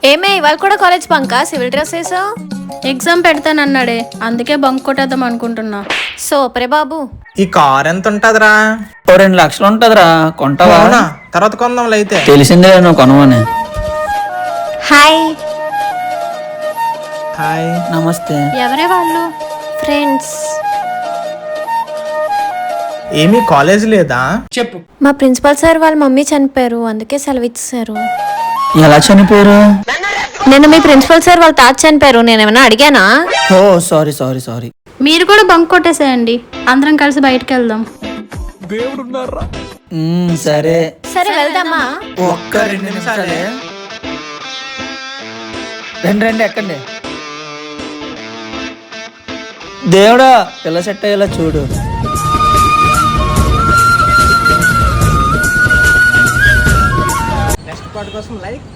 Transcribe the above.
ఏమే ఇవాళ కూడా కాలేజ్ బంకా సివిల్ డ్రెస్ వేసావు? ఎగ్జామ్ పెడతానన్నాడే, అందుకే బంక్ కొట్టేద్దాం అనుకుంటున్నా. సూపరే బాబు. ఈ కార్ ఎంత ఉంటదిరా? ఓ 2 లక్షలు ఉంటదిరా, కొంటావా? అవునా, తర్వాత కొందాంలే అయితే. తెలిసిందే నువ్వు కొనవని. హాయ్. హాయ్. నమస్తే. ఎవరే వాళ్ళు? ఫ్రెండ్స్. ఏమీ కాలేజ్ లేదా? మా ప్రిన్సిపల్ సార్ వాళ్ళ మమ్మీ చనిపోయారు, అందుకే సెలవు ఇచ్చేసారు. ఎలా చనిపోయారు? నిన్న మీ ప్రిన్సిపల్ సార్ వాళ్ళ తాత చనిపోయారు, నేనేమన్నా అడిగానా? ఓ సారీ. మీరు కూడా బంక్ కొట్టేసేయండి, అందరం కలిసి బయటకు వెళ్దాం. సరే. సరే వెళ్దామా? ఒక్క 2 నిమిషాలే. రండి ఎక్కండి. దేవుడా, పిల్ల సెట్ అయ్యేలా చూడు. నెక్స్ట్ పార్ట్ కోసం లైక్